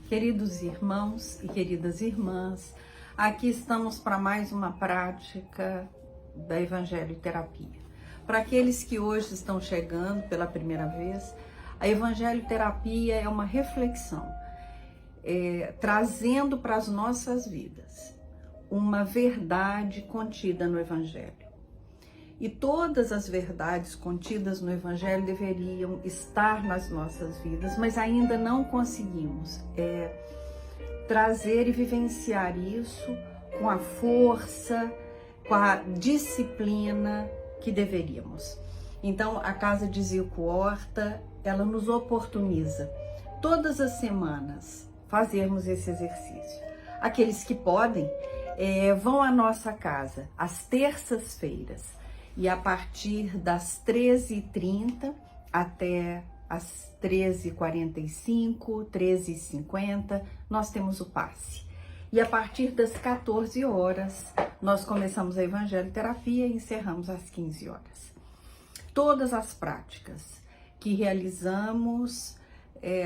Queridos irmãos e queridas irmãs, aqui estamos para mais uma prática da Evangelho Terapia. Para aqueles que hoje estão chegando pela primeira vez, a Evangelho Terapia é uma reflexão, trazendo para as nossas vidas uma verdade contida no Evangelho. E todas as verdades contidas no Evangelho deveriam estar nas nossas vidas, mas ainda não conseguimos trazer e vivenciar isso com a força, com a disciplina que deveríamos. Então, a Casa de Zico Horta, ela nos oportuniza todas as semanas fazermos esse exercício. Aqueles que podem, vão à nossa casa às terças-feiras, e a partir das 13h30 até as 13h45, 13h50, nós temos o passe. E a partir das 14 horas, nós começamos a Evangelho Terapia e encerramos às 15 horas. Todas as práticas que realizamos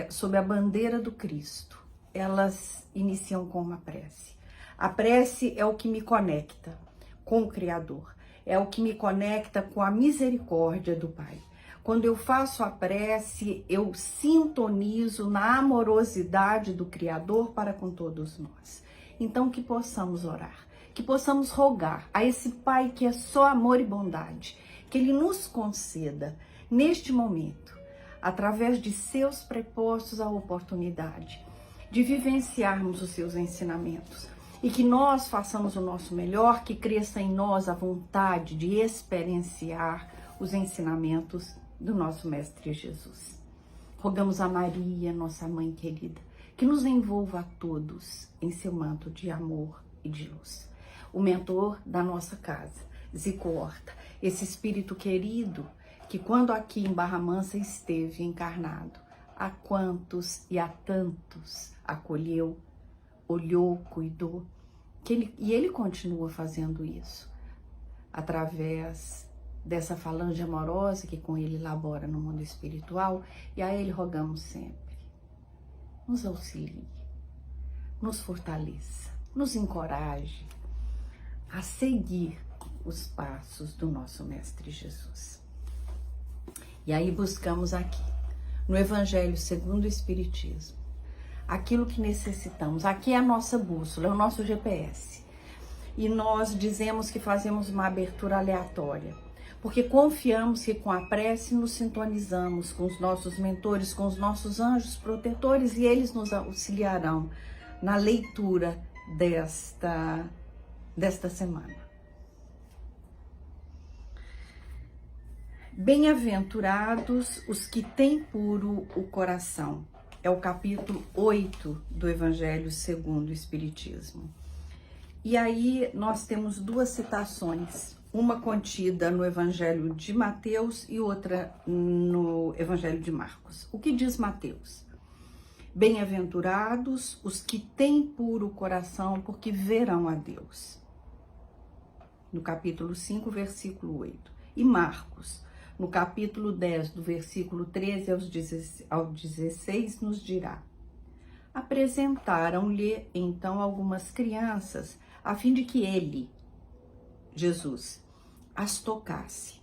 sob a bandeira do Cristo, elas iniciam com uma prece. A prece é o que me conecta com o Criador. É o que me conecta com a misericórdia do Pai. Quando eu faço a prece, eu sintonizo na amorosidade do Criador para com todos nós. Então, que possamos orar, que possamos rogar a esse Pai que é só amor e bondade, que Ele nos conceda, neste momento, através de seus prepostos, a oportunidade de vivenciarmos os seus ensinamentos. E que nós façamos o nosso melhor, que cresça em nós a vontade de experienciar os ensinamentos do nosso Mestre Jesus. Rogamos a Maria, nossa Mãe querida, que nos envolva a todos em seu manto de amor e de luz. O mentor da nossa casa, Zico Horta, esse espírito querido que quando aqui em Barra Mansa esteve encarnado, a quantos e a tantos acolheu, olhou, cuidou, e ele continua fazendo isso através dessa falange amorosa que com ele labora no mundo espiritual, e a ele rogamos sempre, nos auxilie, nos fortaleça, nos encoraje a seguir os passos do nosso Mestre Jesus. E aí buscamos aqui, no Evangelho segundo o Espiritismo, aquilo que necessitamos. Aqui é a nossa bússola, é o nosso GPS. E nós dizemos que fazemos uma abertura aleatória, porque confiamos que com a prece nos sintonizamos com os nossos mentores, com os nossos anjos protetores, e eles nos auxiliarão na leitura desta semana. Bem-aventurados os que têm puro o coração. É o capítulo 8 do Evangelho segundo o Espiritismo. E aí nós temos duas citações, uma contida no Evangelho de Mateus e outra no Evangelho de Marcos. O que diz Mateus? Bem-aventurados os que têm puro coração, porque verão a Deus. No capítulo 5, versículo 8. E Marcos, no capítulo 10, do versículo 13 ao 16, nos dirá: apresentaram-lhe então algumas crianças, a fim de que ele, Jesus, as tocasse.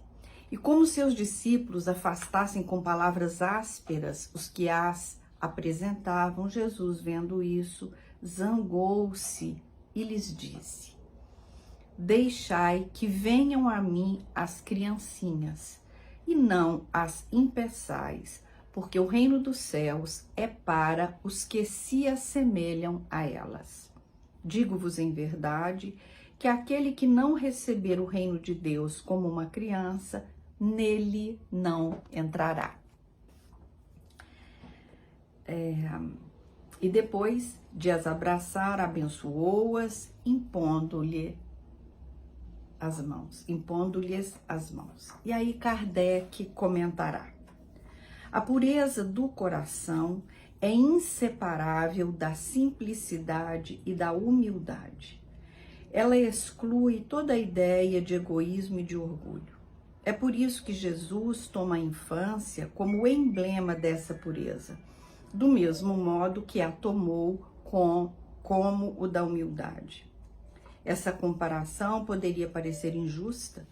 E como seus discípulos afastassem com palavras ásperas os que as apresentavam, Jesus, vendo isso, zangou-se e lhes disse: deixai que venham a mim as criancinhas, e não as impeçais, porque o reino dos céus é para os que se assemelham a elas. Digo-vos em verdade que aquele que não receber o reino de Deus como uma criança, nele não entrará. E depois de as abraçar, abençoou-as, impondo-lhes as mãos. E aí Kardec comentará: a pureza do coração é inseparável da simplicidade e da humildade. Ela exclui toda a ideia de egoísmo e de orgulho. É por isso que Jesus toma a infância como o emblema dessa pureza, do mesmo modo que a tomou como o da humildade. Essa comparação poderia parecer injusta,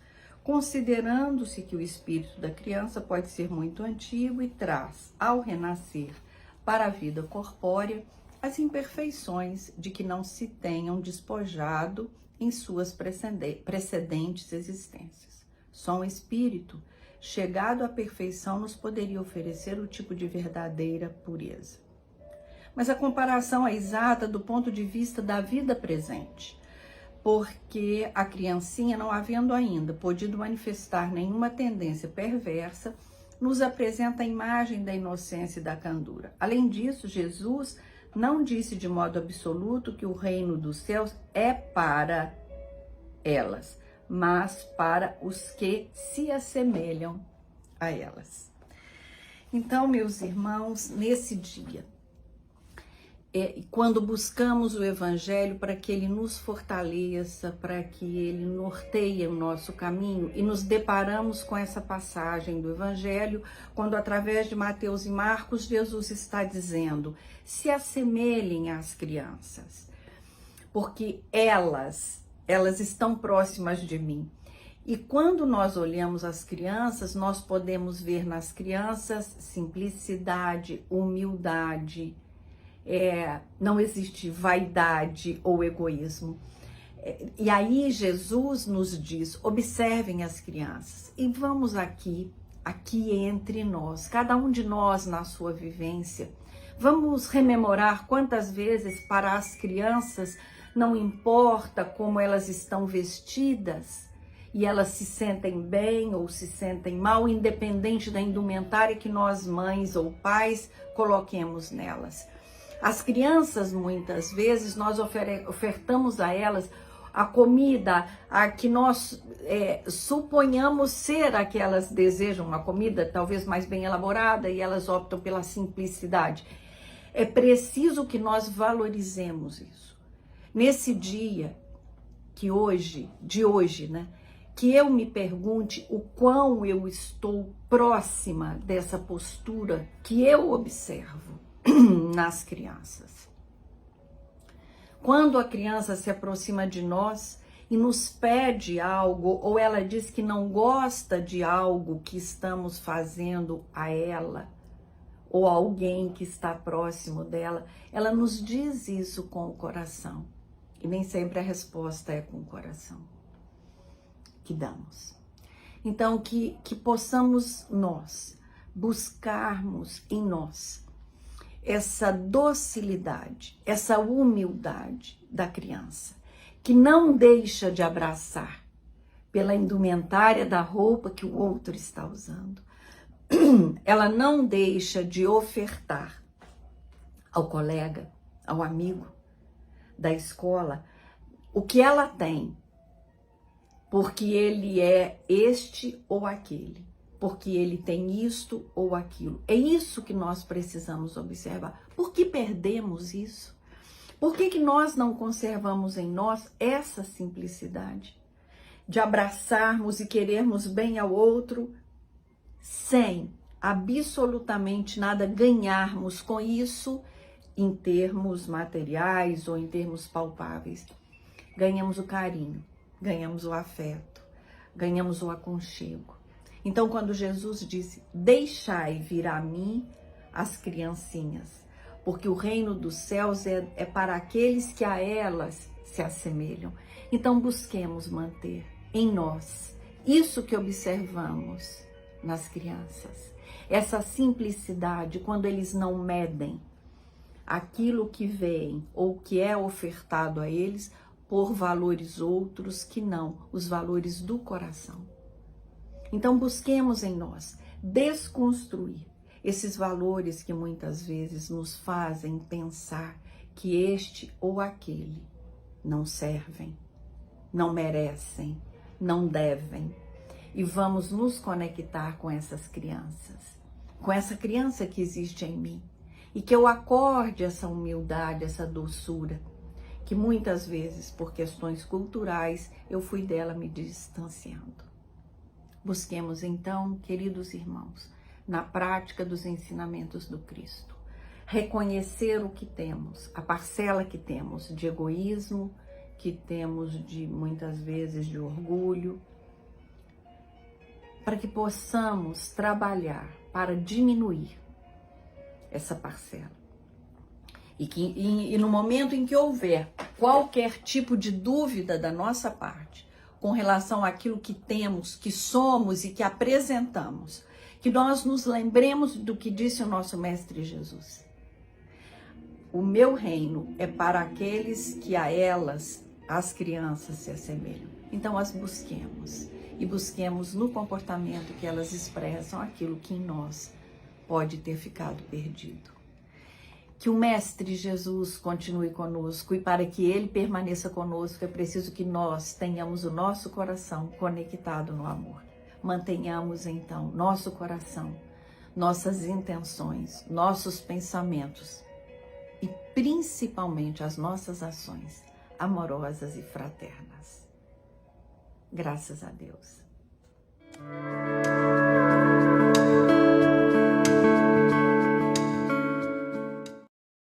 considerando-se que o espírito da criança pode ser muito antigo e traz, ao renascer para a vida corpórea, as imperfeições de que não se tenham despojado em suas precedentes existências. Só um espírito chegado à perfeição nos poderia oferecer o tipo de verdadeira pureza. Mas a comparação é exata do ponto de vista da vida presente, porque a criancinha, não havendo ainda podido manifestar nenhuma tendência perversa, nos apresenta a imagem da inocência e da candura. Além disso, Jesus não disse de modo absoluto que o reino dos céus é para elas, mas para os que se assemelham a elas. Então, meus irmãos, nesse dia, quando buscamos o Evangelho para que ele nos fortaleça, para que ele norteie o nosso caminho, e nos deparamos com essa passagem do Evangelho, quando através de Mateus e Marcos, Jesus está dizendo: se assemelhem às crianças, porque elas estão próximas de mim. E quando nós olhamos as crianças, nós podemos ver nas crianças simplicidade, humildade, não existe vaidade ou egoísmo. E aí Jesus nos diz: observem as crianças. E vamos aqui entre nós, cada um de nós na sua vivência, vamos rememorar quantas vezes para as crianças não importa como elas estão vestidas, e elas se sentem bem ou se sentem mal, independente da indumentária que nós, mães ou pais, coloquemos nelas. As crianças, muitas vezes, nós ofertamos a elas a comida a que nós suponhamos ser a que elas desejam, uma comida talvez mais bem elaborada, e elas optam pela simplicidade. É preciso que nós valorizemos isso. Nesse dia de hoje, né, que eu me pergunte o quão eu estou próxima dessa postura que eu observo nas crianças. Quando a criança se aproxima de nós e nos pede algo, ou ela diz que não gosta de algo que estamos fazendo a ela, ou a alguém que está próximo dela, ela nos diz isso com o coração. E nem sempre a resposta é com o coração que damos. Então, que possamos nós buscarmos em nós essa docilidade, essa humildade da criança, que não deixa de abraçar pela indumentária da roupa que o outro está usando. Ela não deixa de ofertar ao colega, ao amigo da escola, o que ela tem, porque ele é este ou aquele, porque ele tem isto ou aquilo. É isso que nós precisamos observar. Por que perdemos isso? Por que nós não conservamos em nós essa simplicidade de abraçarmos e querermos bem ao outro sem absolutamente nada ganharmos com isso em termos materiais ou em termos palpáveis? Ganhamos o carinho, ganhamos o afeto, ganhamos o aconchego. Então, quando Jesus disse: deixai vir a mim as criancinhas, porque o reino dos céus é para aqueles que a elas se assemelham. Então, busquemos manter em nós isso que observamos nas crianças. Essa simplicidade, quando eles não medem aquilo que veem ou que é ofertado a eles por valores outros que não os valores do coração. Então, busquemos em nós desconstruir esses valores que muitas vezes nos fazem pensar que este ou aquele não servem, não merecem, não devem. E vamos nos conectar com essas crianças, com essa criança que existe em mim, e que eu acorde essa humildade, essa doçura, que muitas vezes, por questões culturais, eu fui dela me distanciando. Busquemos então, queridos irmãos, na prática dos ensinamentos do Cristo, reconhecer o que temos, a parcela que temos de egoísmo, que temos de muitas vezes de orgulho, para que possamos trabalhar para diminuir essa parcela. E no momento em que houver qualquer tipo de dúvida da nossa parte com relação àquilo que temos, que somos e que apresentamos, que nós nos lembremos do que disse o nosso Mestre Jesus. O meu reino é para aqueles que a elas, as crianças, se assemelham. Então as busquemos. E busquemos no comportamento que elas expressam aquilo que em nós pode ter ficado perdido. Que o Mestre Jesus continue conosco e para que Ele permaneça conosco é preciso que nós tenhamos o nosso coração conectado no amor. Mantenhamos então nosso coração, nossas intenções, nossos pensamentos e principalmente as nossas ações amorosas e fraternas. Graças a Deus.